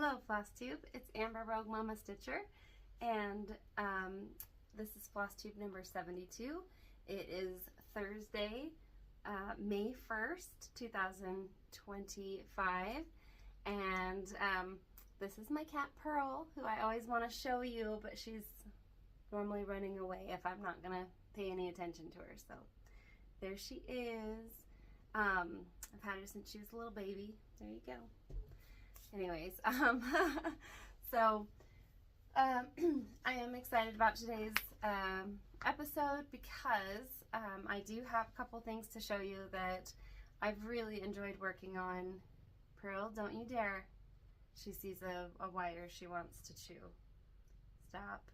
Hello Flosstube, it's Amber Rogue Mama Stitcher, and this is Flosstube number 72. It is Thursday, May 1st, 2025, and this is my cat Pearl, who I always want to show you, but she's normally running away if I'm not going to pay any attention to her, so there she is. I've had her since she was a little baby. There you go. Anyways, so I am excited about today's episode because I do have a couple things to show you that I've really enjoyed working on. Pearl, don't you dare. She sees a wire she wants to chew. Stop.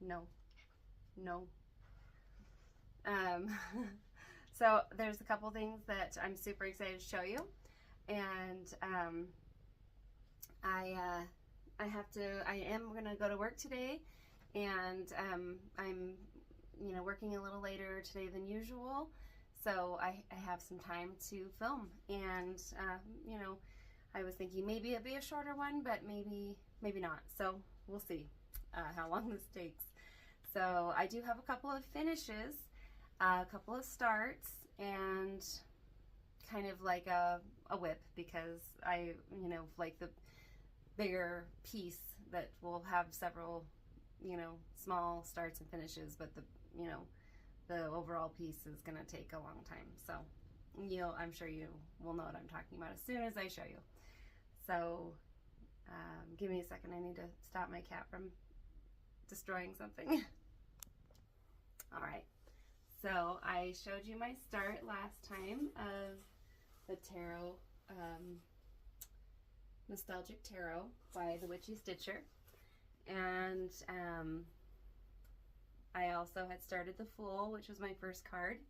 No. No. So there's a couple things that I'm super excited to show you, and I am gonna go to work today, and I'm working a little later today than usual, so I have some time to film, and I was thinking maybe it'd be a shorter one, but maybe not, so we'll see how long this takes. So I do have a couple of finishes, a couple of starts, and kind of like a whip, because I like the bigger piece that will have several small starts and finishes, but the overall piece is gonna take a long time, so I'm sure you will know what I'm talking about as soon as I show you. So give me a second, I need to stop my cat from destroying something. All right. So I showed you my start last time of the tarot, Nostalgic Tarot by the WitchyStitcher, and I also had started the Fool, which was my first card.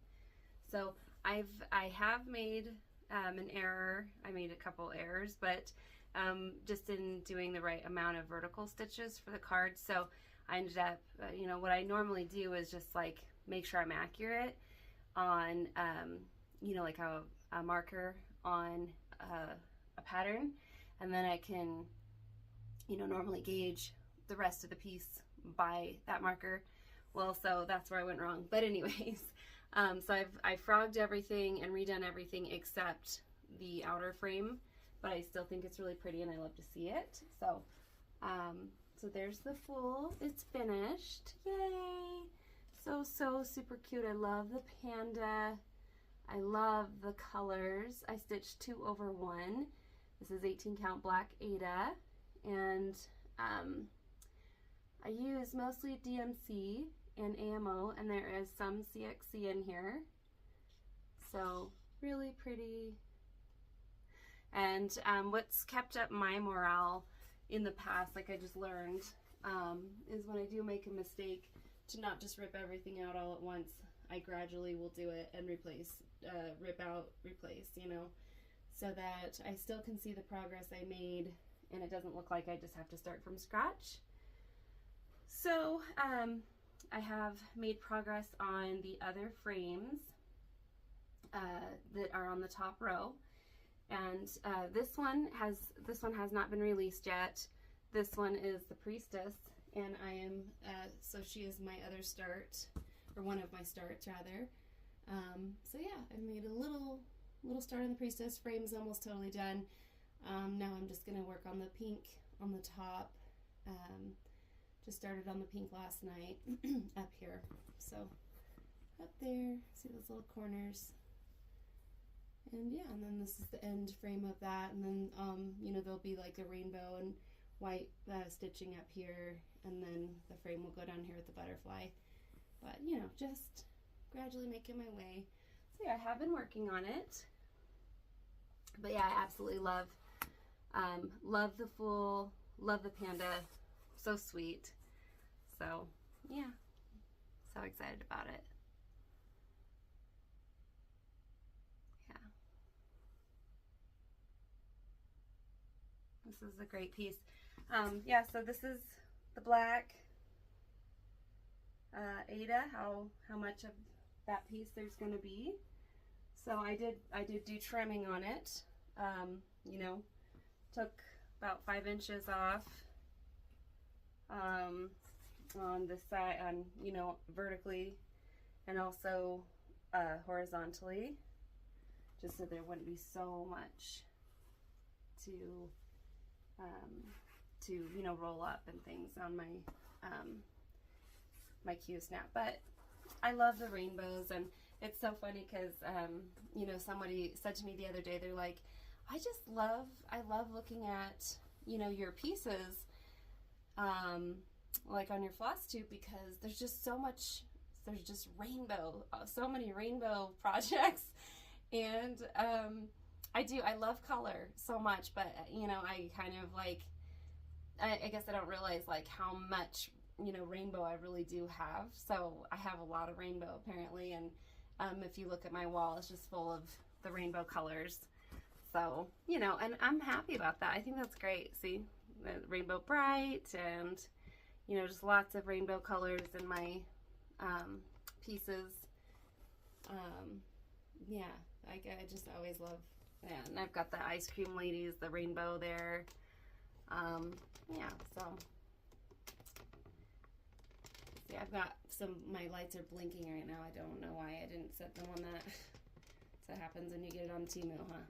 So I have made an error. I made a couple errors, but just in doing the right amount of vertical stitches for the card. So I ended up, what I normally do is just like make sure I'm accurate on, like a marker on a pattern, and then I can, normally gauge the rest of the piece by that marker. Well, so that's where I went wrong. But anyways, so I've frogged everything and redone everything except the outer frame, but I still think it's really pretty and I love to see it. So, so there's the Fool. It's finished. Yay! So super cute. I love the panda. I love the colors. I stitched 2/1. This is 18 count black Aida, and I use mostly DMC and AMO, and there is some CXC in here. So really pretty. And what's kept up my morale in the past, like I just learned, is when I do make a mistake, to not just rip everything out all at once. I gradually will do it and replace, rip out, replace, so that I still can see the progress I made and it doesn't look like I just have to start from scratch. So I have made progress on the other frames that are on the top row, and this one has not been released yet. This one is the Priestess, and I am, so she is my other start, or one of my starts rather. So yeah, I've made a little start on the Priestess. Frame's almost totally done. Now I'm just gonna work on the pink on the top. Just started on the pink last night up here. So up there, see those little corners. And yeah, and then this is the end frame of that, and then there'll be like a rainbow and white stitching up here, and then the frame will go down here with the butterfly. But just gradually making my way. So yeah, I have been working on it. But yeah, I absolutely love the Fool, love the panda, so sweet. So yeah, so excited about it. Yeah, this is a great piece. Yeah, so this is the black Aida, how much of that piece there's going to be. So I did do trimming on it, you know, took about 5 inches off on the side, you know, vertically and also horizontally, just so there wouldn't be so much to you know, roll up and things on my my Q snap. But I love the rainbows, and it's so funny because you know, somebody said to me the other day, they're like, I love looking at, you know, your pieces like on your Flosstube, because there's just so much, there's just rainbow, so many rainbow projects. And I love color so much, but you know, I kind of like, I guess I don't realize like how much, you know, rainbow I really do have. So I have a lot of rainbow apparently, and if you look at my wall, it's just full of the rainbow colors. So, you know, and I'm happy about that. I think that's great. See, the Rainbow Bright, and you know, just lots of rainbow colors in my pieces. Yeah, I just always love that. And I've got the ice cream ladies, the rainbow there. Yeah, so see, I've got my lights are blinking right now. I don't know why I didn't set them on that. So happens when you get it on Temu, huh?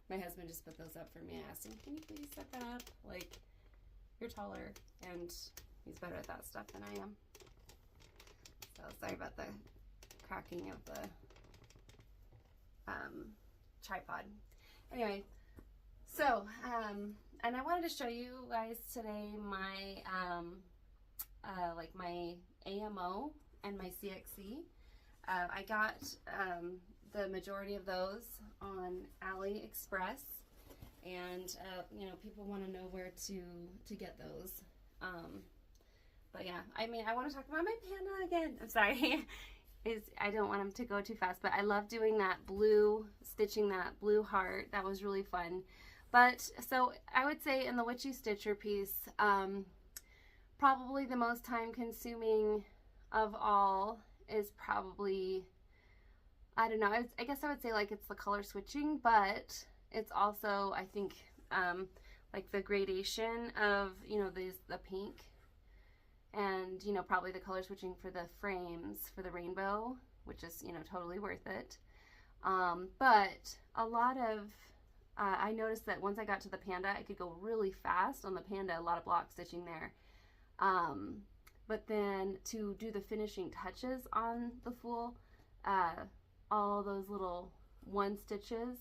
My husband just put those up for me. I asked him, can you please set that up? Like, you're taller, and he's better at that stuff than I am. So sorry about the cracking of the tripod. Anyway, so and I wanted to show you guys today my like my AMO and my CXC. I got the majority of those on AliExpress, and you know, people want to know where to get those. But yeah, I mean, I want to talk about my panda again. I'm sorry. I don't want them to go too fast, but I love doing that blue, stitching that blue heart. That was really fun. But so I would say in the WitchyStitcher piece, probably the most time consuming of all is probably, I don't know, I guess I would say like it's the color switching, but it's also, I think, like the gradation of, you know, the pink, and, you know, probably the color switching for the frames for the rainbow, which is, you know, totally worth it. But a lot of, I noticed that once I got to the panda, I could go really fast on the panda, a lot of block stitching there. But then to do the finishing touches on the Fool, all those little one stitches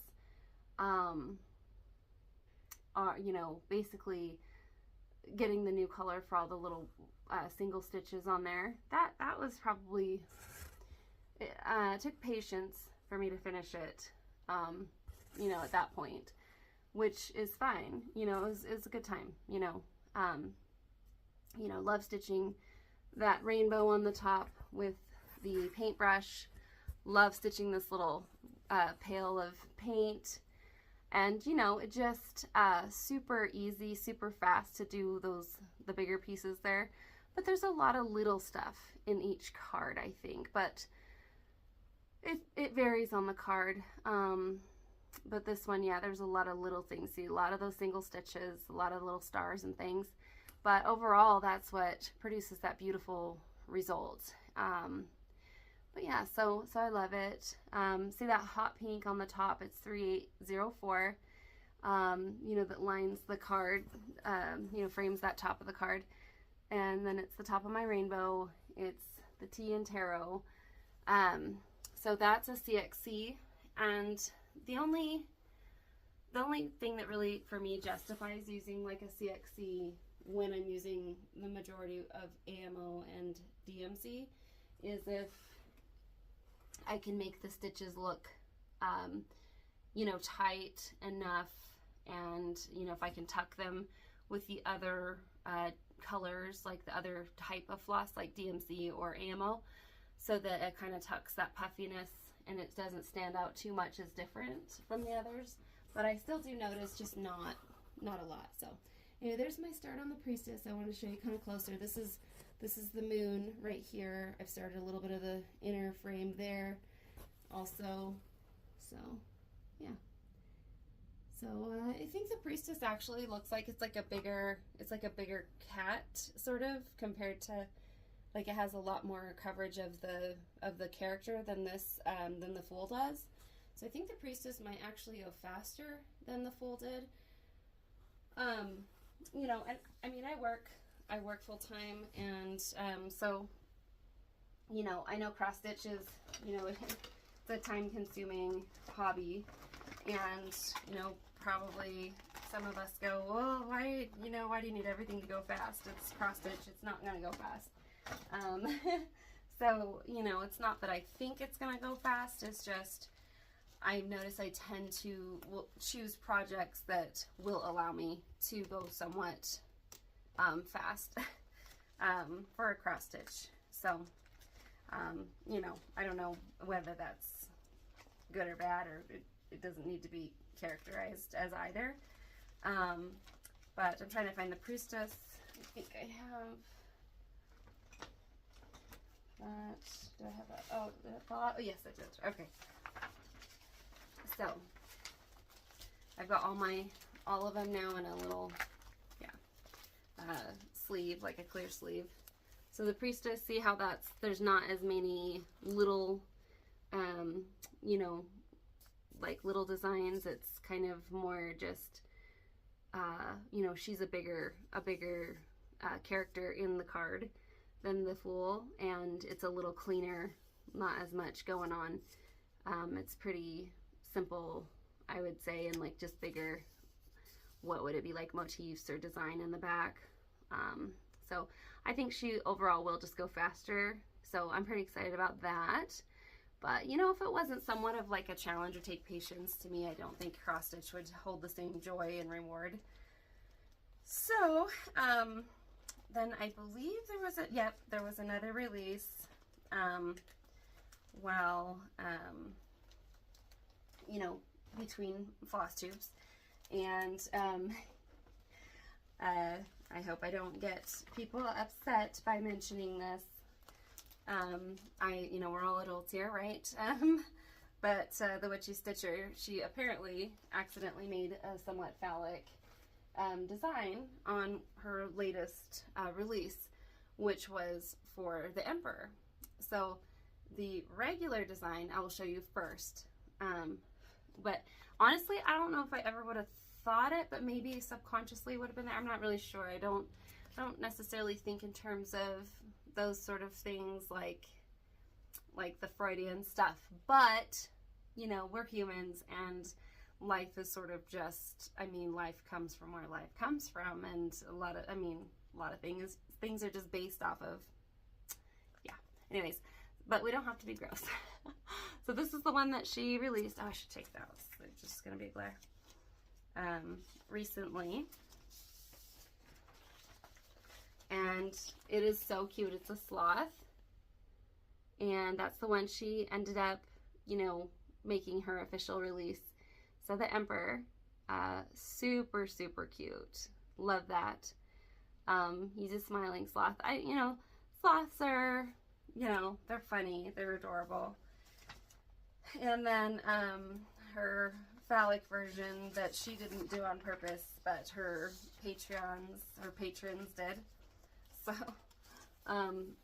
are, you know, basically getting the new color for all the little single stitches on there. That was probably, it took patience for me to finish it, you know, at that point, which is fine. You know, it was a good time, you know. You know, love stitching that rainbow on the top with the paintbrush. Love stitching this little pail of paint. And, you know, it just super easy, super fast to do the bigger pieces there. But there's a lot of little stuff in each card, I think. But it varies on the card. But this one, yeah, there's a lot of little things. See, a lot of those single stitches, a lot of little stars and things. But overall, that's what produces that beautiful result. But yeah, so I love it. See that hot pink on the top? It's 3804. You know, that lines the card, you know, frames that top of the card. And then it's the top of my rainbow. It's the T in Tarot. So that's a CXC. And the only thing that really, for me, justifies using like a CXC when I'm using the majority of AMO and DMC is if I can make the stitches look, you know, tight enough, and, you know, if I can tuck them with the other colors, like the other type of floss, like DMC or AMO, so that it kind of tucks that puffiness and it doesn't stand out too much as different from the others. But I still do notice, just not a lot. So anyway, there's my start on the Priestess. I want to show you kind of closer. This is the moon right here. I've started a little bit of the inner frame there. Also So, yeah. So I think the Priestess actually looks like it's like a bigger cat sort of, compared to, like, it has a lot more coverage of the character than this than the Fool does. So I think the Priestess might actually go faster than the Fool did. You know, and I mean, I work full time, and so, you know, I know cross stitch is, you know, it's a time consuming hobby, and, you know, probably some of us go, well, why do you need everything to go fast? It's cross stitch, it's not gonna go fast. So, you know, it's not that I think it's gonna go fast, it's just I've noticed I tend to choose projects that will allow me to go somewhat fast for a cross stitch. So, you know, I don't know whether that's good or bad, or it doesn't need to be characterized as either. But I'm trying to find the Priestess. I think I have that. Do I have that? Oh, did I fall out? Oh, yes, I did. Okay. So I've got all of them now in a little, sleeve, like a clear sleeve. So the Priestess, see how there's not as many little, you know, like little designs. It's kind of more just, you know, she's a bigger character in the card than the Fool, and it's a little cleaner, not as much going on. It's pretty simple, I would say, and like just bigger, what would it be, like motifs or design in the back. So I think she overall will just go faster, so I'm pretty excited about that. But, you know, if it wasn't somewhat of like a challenge or take patience to me, I don't think cross stitch would hold the same joy and reward. So then I believe there was another release while you know, between Flosstubes, and I hope I don't get people upset by mentioning this. You know, we're all adults here, right? But the WitchyStitcher, she apparently accidentally made a somewhat phallic design on her latest release, which was for the Emperor. So the regular design I will show you first. But honestly, I don't know if I ever would have thought it, but maybe subconsciously would have been there. I'm not really sure. I don't necessarily think in terms of those sort of things, like the Freudian stuff. But, you know, we're humans, and life is sort of just, I mean, life comes from where life comes from, and a lot of things are just based off of, yeah. Anyways, but we don't have to be gross. So this is the one that she released. Oh, I should take those. They're just gonna be a glare. Recently, and it is so cute. It's a sloth, and that's the one she ended up, you know, making her official release. So the Emperor, super cute. Love that. He's a smiling sloth. You know, sloths are, you know, they're funny, they're adorable. And then her phallic version that she didn't do on purpose, but her patrons did. So,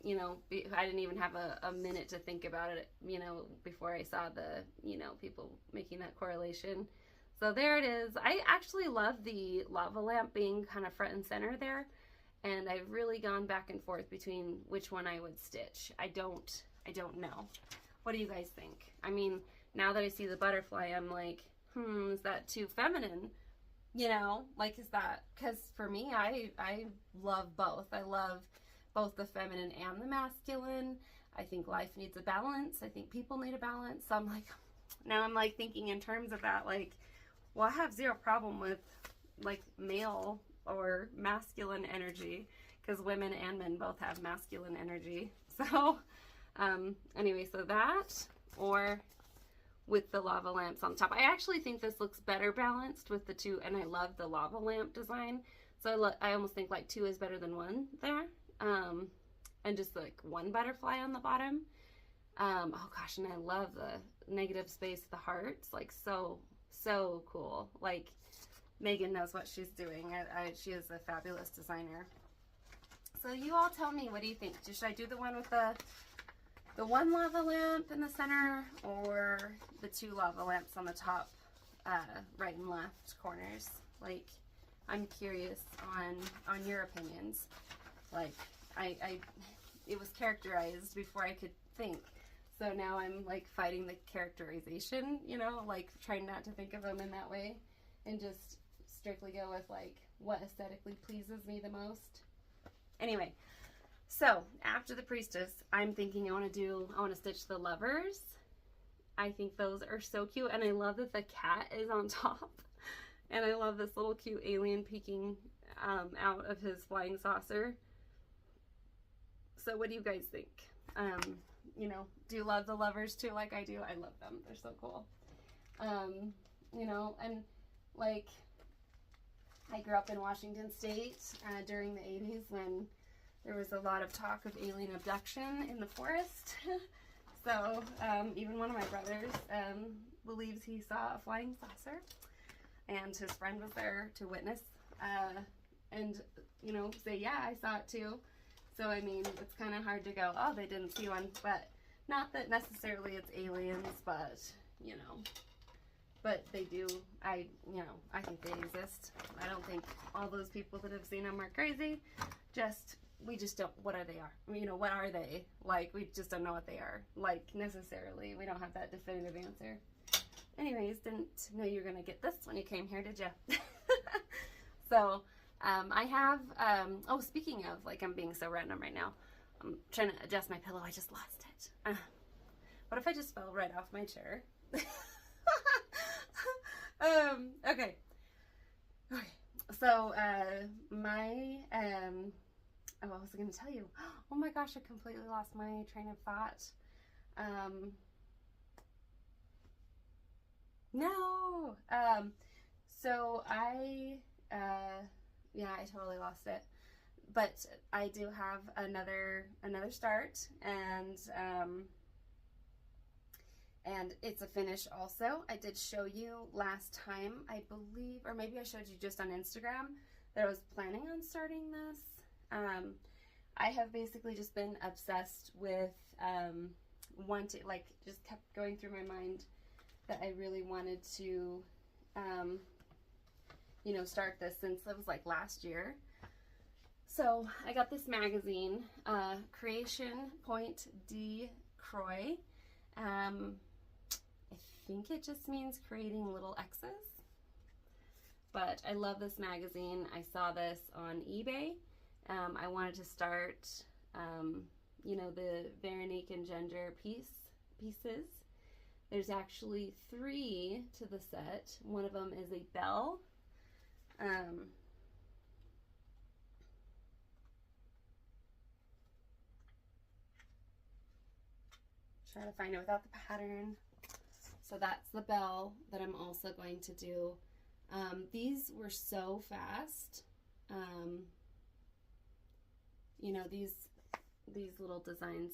you know, I didn't even have a minute to think about it, you know, before I saw the, you know, people making that correlation. So there it is. I actually love the lava lamp being kind of front and center there, and I've really gone back and forth between which one I would stitch. I don't know. What do you guys think? I mean, now that I see the butterfly, I'm like, is that too feminine? You know, like, is that, because for me, I love both. I love both the feminine and the masculine. I think life needs a balance. I think people need a balance. So I'm like, now I'm like thinking in terms of that, like, well, I have zero problem with like male or masculine energy, because women and men both have masculine energy. So anyway, so that, or with the lava lamps on top. I actually think this looks better balanced with the two, and I love the lava lamp design. So I almost think like 2 is better than 1 there. And just like 1 butterfly on the bottom. Oh gosh, and I love negative space, the hearts, like so cool. Like Megan knows what she's doing. She is a fabulous designer. So you all tell me, what do you think? Should I do the one with the one lava lamp in the center, or the 2 lava lamps on the top, right and left corners? Like, I'm curious on your opinions. Like, it was characterized before I could think. So now I'm like fighting the characterization, you know, like trying not to think of them in that way and just strictly go with like what aesthetically pleases me the most. Anyway, so after the Priestess, I'm thinking I want to stitch the lovers. I think those are so cute, and I love that the cat is on top, and I love this little cute alien peeking out of his flying saucer. So what do you guys think? You know, do you love the lovers too like I do? I love them. They're so cool. You know, and like, I grew up in Washington State during the 80s when there was a lot of talk of alien abduction in the forest. So even one of my brothers believes he saw a flying saucer, and his friend was there to witness and, you know, say, yeah, I saw it too. So, I mean, it's kind of hard to go, oh, they didn't see one, but not that necessarily it's aliens, but, you know, but they do, I think they exist. I don't think all those people that have seen them are crazy. We just don't, what are they? You know, what are they? Like, we just don't know what they are, like, necessarily. We don't have that definitive answer. Anyways, didn't know you were going to get this when you came here, did you? So, I have, oh, speaking of, like, I'm being so random right now. I'm trying to adjust my pillow. I just lost it. What if I just fell right off my chair? Okay. So, oh, what was I going to tell you? Oh my gosh, I completely lost my train of thought. No! So yeah, I totally lost it. But I do have another start, and it's a finish also. I did show you last time, I believe, or maybe I showed you just on Instagram, that I was planning on starting this. I have basically just been obsessed with wanting, like, just kept going through my mind that I really wanted to, you know, start this since it was like last year. So I got this magazine, Creation Point de Croix. I think it just means creating little X's, but I love this magazine. I saw this on eBay. I wanted to start, you know, the Veronique and Enginger pieces. There's actually 3 to the set. One of them is a bell. Try to find it without the pattern. So that's the bell that I'm also going to do. These were so fast. You know, these little designs.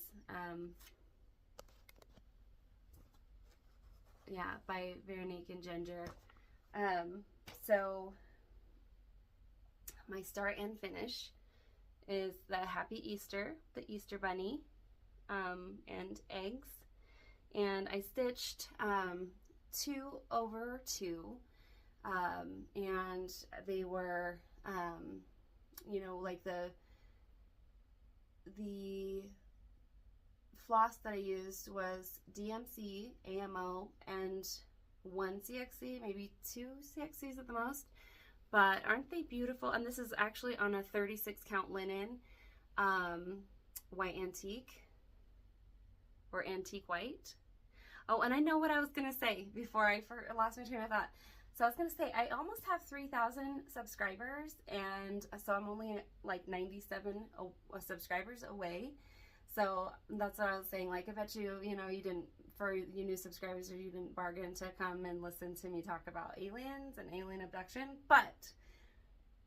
Yeah, by Veronique and Enginger. So my start and finish is the Happy Easter, the Easter Bunny, and eggs. And I stitched 2 over 2, and they were, you know, like the floss that I used was DMC, AMO, and 1 CXC, maybe 2 CXCs at the most. But aren't they beautiful? And this is actually on a 36 count linen, white antique, or antique white. Oh, and I know what I was going to say before I lost my train of thought. So I was going to say, I almost have 3,000 subscribers, and so I'm only like 97 subscribers away. So that's what I was saying. Like, I bet you, you know, you didn't, for you new subscribers, or you didn't bargain to come and listen to me talk about aliens and alien abduction. But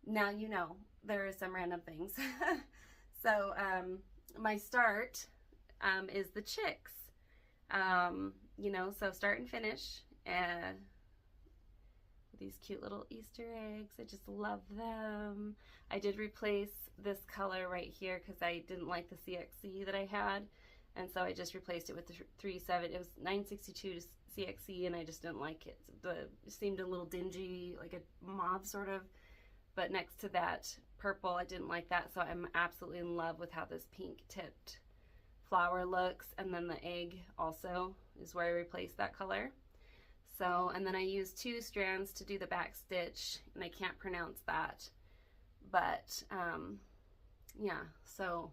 now you know there is some random things. So my start is the chicks. you know, so start and finish. These cute little Easter eggs. I just love them. I did replace this color right here because I didn't like the CXC that I had, and so I just replaced it with the 37. It was 962 CXC, and I just didn't like it. It seemed a little dingy, like a mauve sort of, but next to that purple, I didn't like that, so I'm absolutely in love with how this pink tipped flower looks, and then the egg also is where I replaced that color. So, and then I used 2 strands to do the back stitch, and I can't pronounce that, but yeah, so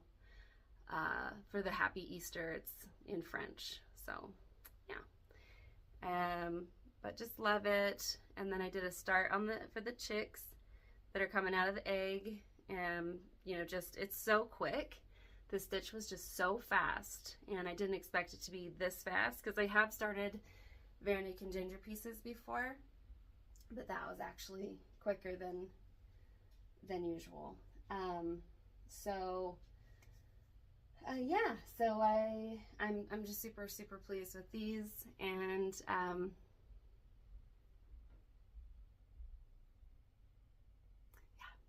for the Happy Easter, it's in French, so yeah, but just love it. And then I did a start on for the chicks that are coming out of the egg, and you know, just, it's so quick. The stitch was just so fast, and I didn't expect it to be this fast because I have started Veronique and Ginger pieces before, but that was actually quicker than usual. Yeah, so I'm just super pleased with these, and yeah,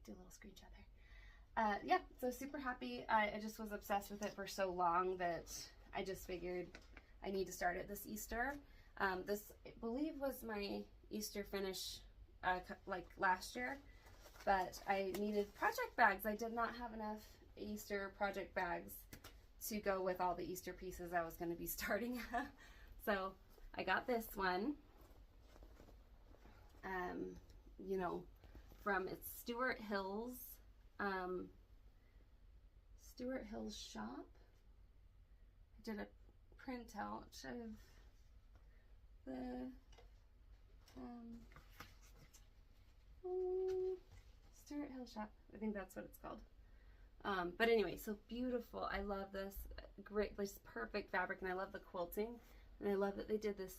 do a little screenshot there. Yeah, so super happy. I just was obsessed with it for so long that I just figured I need to start it this Easter. This, I believe, was my Easter finish like last year, but I needed project bags. I did not have enough Easter project bags to go with all the Easter pieces I was going to be starting. So I got this one, you know, from, it's Stuart Hill's shop. I did a printout of the Stuart Hill shop. I think that's what it's called. But anyway, so beautiful. I love this. Great, this perfect fabric, and I love the quilting, and I love that they did this,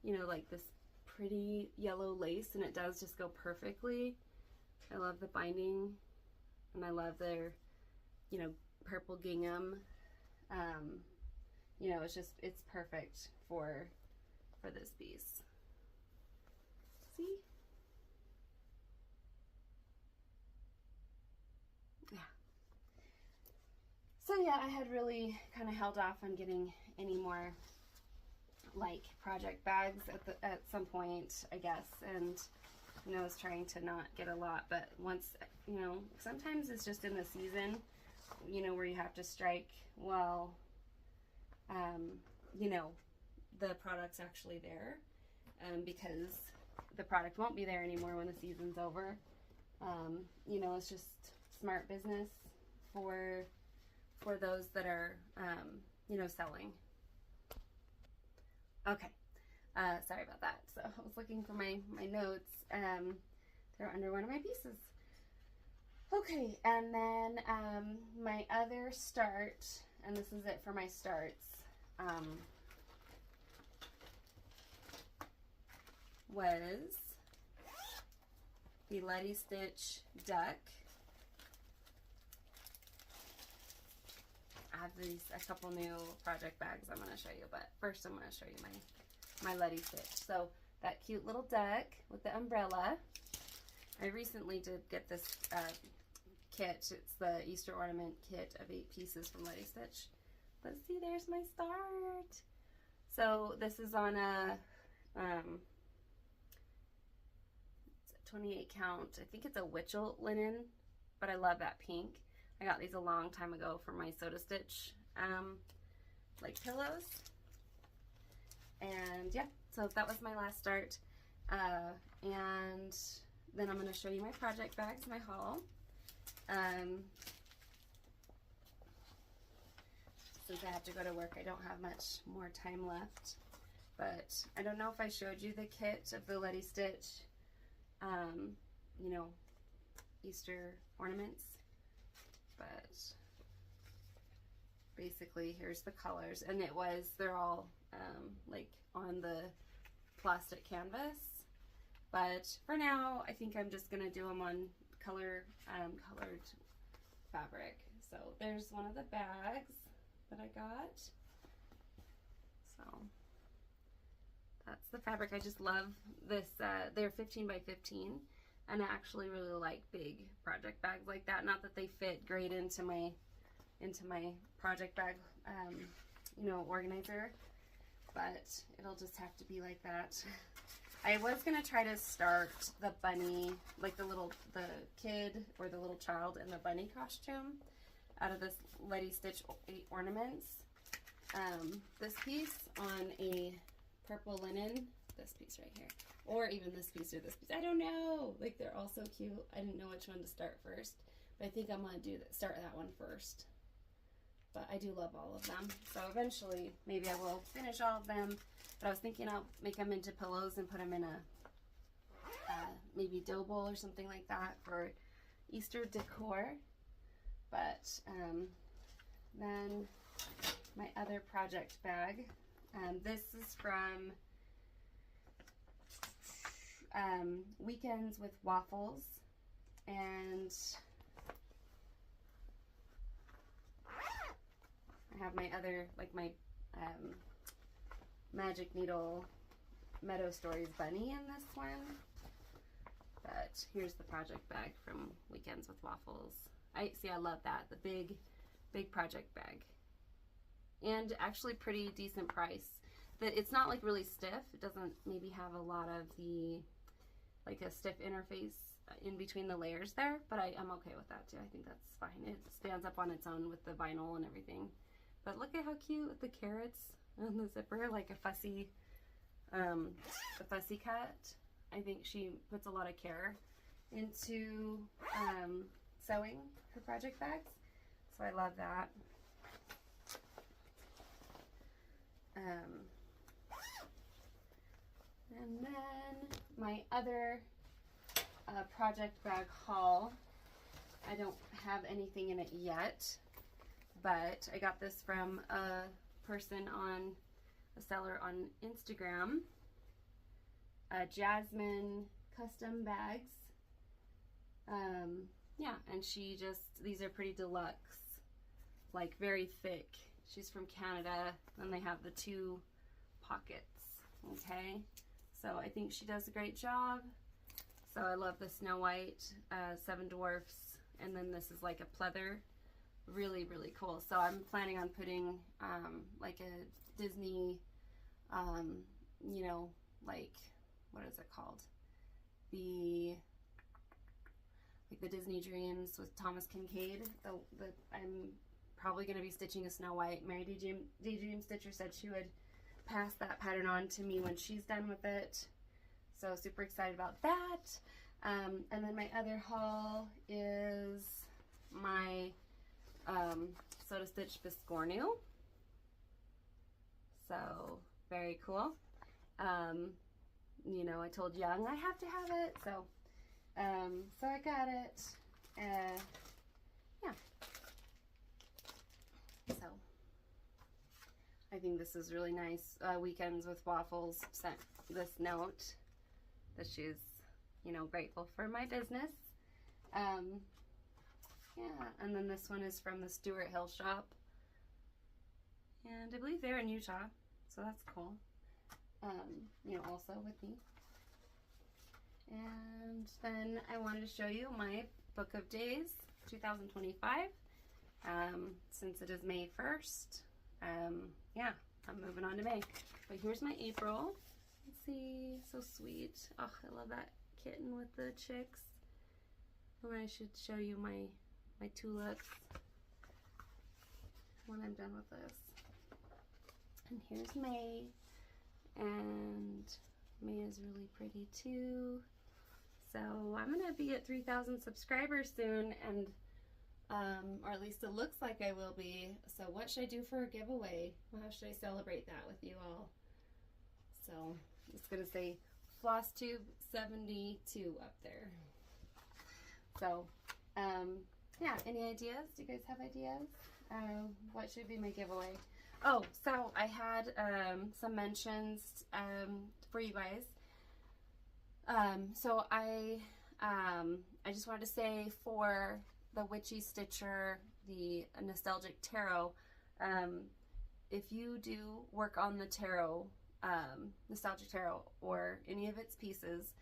you know, like this pretty yellow lace, and it does just go perfectly. I love the binding, and I love their, you know, purple gingham. You know, it's just, it's perfect for this piece. See? Yeah. So yeah, I had really kind of held off on getting any more like project bags at some point, I guess, and you know, I was trying to not get a lot, but once, you know, sometimes it's just in the season, you know, where you have to strike while you know, the product's actually there, because the product won't be there anymore when the season's over. You know, it's just smart business for those that are, you know, selling. Okay, sorry about that. So I was looking for my notes. They're under one of my pieces. Okay, and then my other start, and this is it for my starts, was the Letsy Stitch duck. I have a couple new project bags I'm going to show you, but first I'm going to show you my Letsy Stitch. So that cute little duck with the umbrella. I recently did get this kit. It's the Easter ornament kit of 8 pieces from Letsy Stitch. But see, there's my start. So this is on a 28 count. I think it's a Witchel linen, but I love that pink. I got these a long time ago for my Soda Stitch like pillows. And yeah, so that was my last start. And then I'm going to show you my project bags, my haul. Since I have to go to work, I don't have much more time left. But I don't know if I showed you the kit of the Letsy Stitch, you know, Easter ornaments. But basically, here's the colors. And they're all like on the plastic canvas. But for now, I think I'm just going to do them on colored fabric. So there's one of the bags that I got. So that's the fabric. I just love this. They're 15 by 15, and I actually really like big project bags like that. Not that they fit great into my project bag, you know, organizer, but it'll just have to be like that. I was gonna try to start the bunny, like the kid or the little child in the bunny costume out of this Letsy Stitch ornaments. This piece on a purple linen, this piece right here, or even this piece or this piece. I don't know. Like, they're all so cute. I didn't know which one to start first, but I think I'm gonna start that one first. But I do love all of them. So eventually, maybe I will finish all of them. But I was thinking I'll make them into pillows and put them in a maybe dough bowl or something like that for Easter decor. But then my other project bag. This is from Weekends with Waffles, and I have my other, like my Magic Needle Meadow Stories bunny in this one. But here's the project bag from Weekends with Waffles. I love that, the big project bag, and actually pretty decent price. That it's not like really stiff. It doesn't maybe have a lot of the, like a stiff interface in between the layers there, but I'm okay with that too. I think that's fine. It stands up on its own with the vinyl and everything. But look at how cute with the carrots and the zipper, like a fussy cut. I think she puts a lot of care into sewing her project bags, so I love that. And then my other project bag haul, I don't have anything in it yet, but I got this from a seller on Instagram, Jasmine Custom Bags. Yeah, and these are pretty deluxe, like very thick. She's from Canada, and they have the 2 pockets, okay? So I think she does a great job. So I love the Snow White, 7 Dwarfs, and then this is like a pleather. Really, really cool. So I'm planning on putting like a Disney, you know, like, what is it called? Like the Disney Dreams with Thomas Kincaid. I'm probably going to be stitching a Snow White. Mary Daydream Stitcher said she would pass that pattern on to me when she's done with it. So super excited about that. And then my other haul is my Sew to Stitch Biscornu. So very cool. You know, I told Young I have to have it, so I got it. Yeah. So I think this is really nice. Weekends with Waffles sent this note that she's, you know, grateful for my business. Yeah, and then this one is from the Stuart Hill shop, and I believe they're in Utah, so that's cool. You know, also with me. And then I wanted to show you my Book of Days 2025. Since it is May 1st, yeah, I'm moving on to May. But here's my April. Let's see, so sweet. Oh, I love that kitten with the chicks. And I should show you my tulips when I'm done with this. And here's May, and May is really pretty too. So I'm gonna be at 3,000 subscribers soon, and or at least it looks like I will be. So what should I do for a giveaway? How should I celebrate that with you all? So it's gonna say Flosstube 72 up there. So yeah, any ideas? Do you guys have ideas? What should be my giveaway? Oh, so I had some mentions for you guys. So I just wanted to say, for the WitchyStitcher, the Nostalgic Tarot, if you do work on the tarot, Nostalgic Tarot or any of its pieces.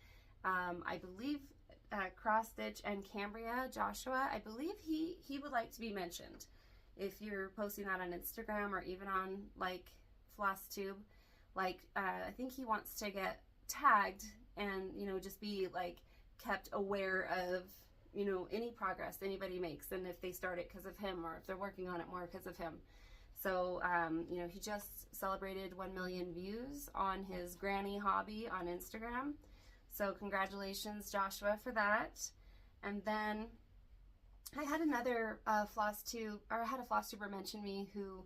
I believe Cross Stitch and Cambria, Joshua, I believe he would like to be mentioned. If you're posting that on Instagram or even on like Flosstube, like I think he wants to get tagged and, you know, just be like kept aware of, you know, any progress anybody makes, and if they start it because of him or if they're working on it more because of him. So, you know, he just celebrated 1 million views on his granny hobby on Instagram. So congratulations, Joshua, for that. And then I had another Flosstube, or I had a Flosstuber mention me who,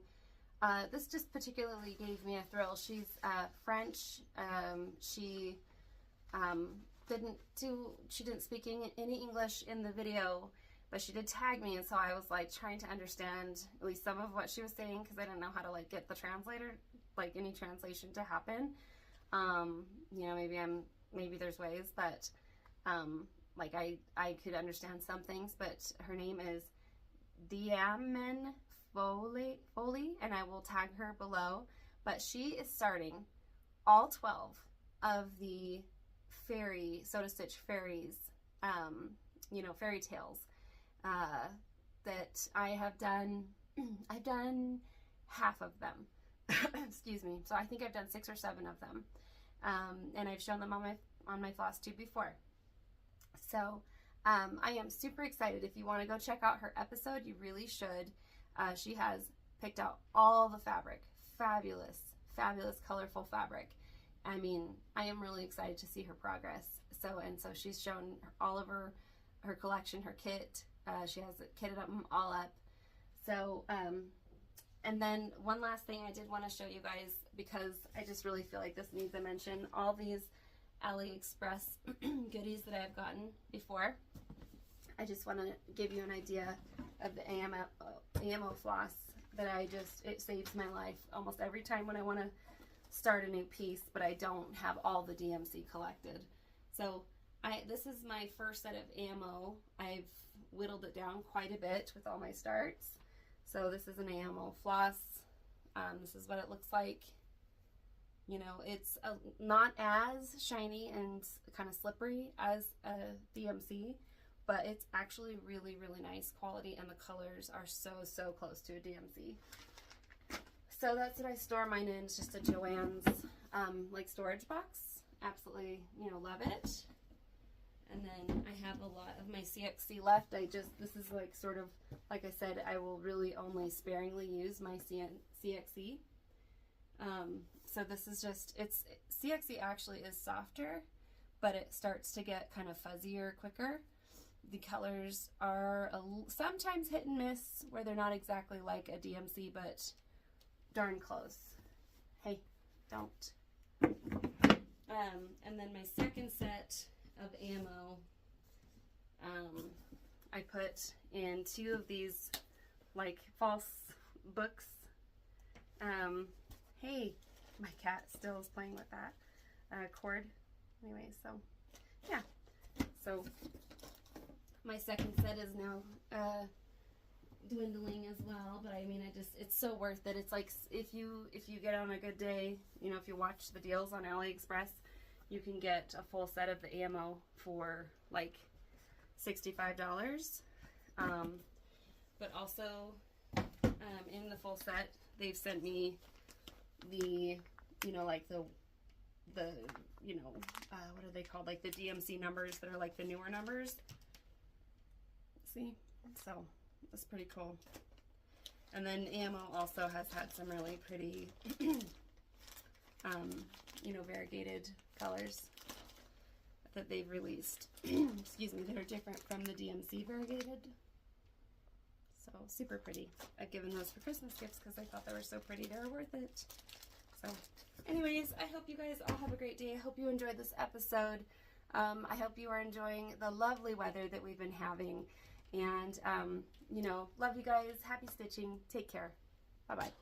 this just particularly gave me a thrill. She's French. She didn't speak any English in the video, but she did tag me, and so I was like trying to understand at least some of what she was saying, because I didn't know how to like get the translator, like any translation to happen. You know, maybe there's ways, but like I could understand some things. But her name is Diamen Foley, and I will tag her below. But she is starting all 12 of the fairy, so to stitch fairies, you know, fairy tales that I have done. I've done half of them. Excuse me. So I think I've done 6 or 7 of them, and I've shown them on my Flosstube before. So I am super excited. If you want to go check out her episode, you really should. She has picked out all the fabric, fabulous, colorful fabric. I mean, I am really excited to see her progress. So she's shown all of her collection, her kit. She has it kitted them all up. So, and then one last thing I did want to show you guys, because I just really feel like this needs a mention. All these AliExpress goodies that I've gotten before. I just want to give you an idea of the AMO floss that it saves my life almost every time when I want to start a new piece, but I don't have all the DMC collected. So this is my first set of AMO. I've whittled it down quite a bit with all my starts. So this is an AMO floss. This is what it looks like. You know, it's not as shiny and kind of slippery as a DMC, but it's actually really, really nice quality, and the colors are so close to a DMC. So that's what I store mine in. It's just a Joann's like storage box. Absolutely, you know, love it. And then I have a lot of my CXC left. This is like sort of, like I said, I will really only sparingly use my CXC. So this is just, CXC actually is softer, but it starts to get kind of fuzzier quicker. The colors are sometimes hit and miss, where they're not exactly like a DMC, but darn close. Hey, don't. And then my second set of ammo, I put in 2 of these like false books. Hey, my cat still is playing with that cord. Anyway, so yeah. So my second set is now dwindling as well, but I mean, it's so worth it. It's like if you get on a good day, you know, if you watch the deals on AliExpress, you can get a full set of the ammo for like $65. But also in the full set, they've sent me the, you know, like the you know, what are they called, like the DMC numbers that are like the newer numbers. See, so that's pretty cool. And then ammo also has had some really pretty you know, variegated colors that they've released. Excuse me, that are different from the DMC variegated. So super pretty. I've given those for Christmas gifts because I thought they were so pretty. They were worth it. So anyways, I hope you guys all have a great day. I hope you enjoyed this episode. I hope you are enjoying the lovely weather that we've been having. And, you know, love you guys. Happy stitching. Take care. Bye-bye.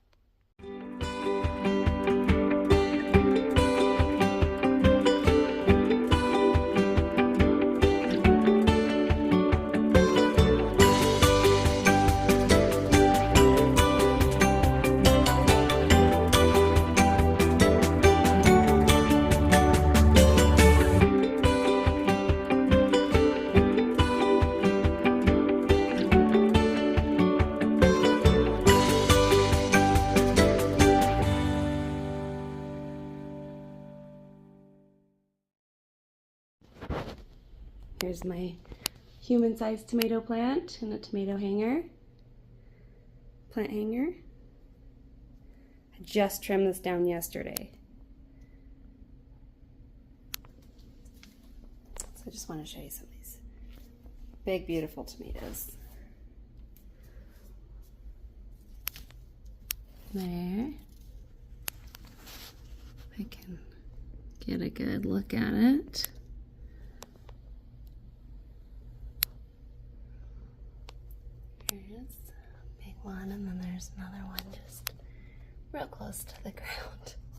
Here's my human-sized tomato plant and a tomato hanger. Plant hanger. I just trimmed this down yesterday. So I just want to show you some of these big, beautiful tomatoes. There. I can get a good look at it. Here's a big one, and then there's another one just real close to the ground.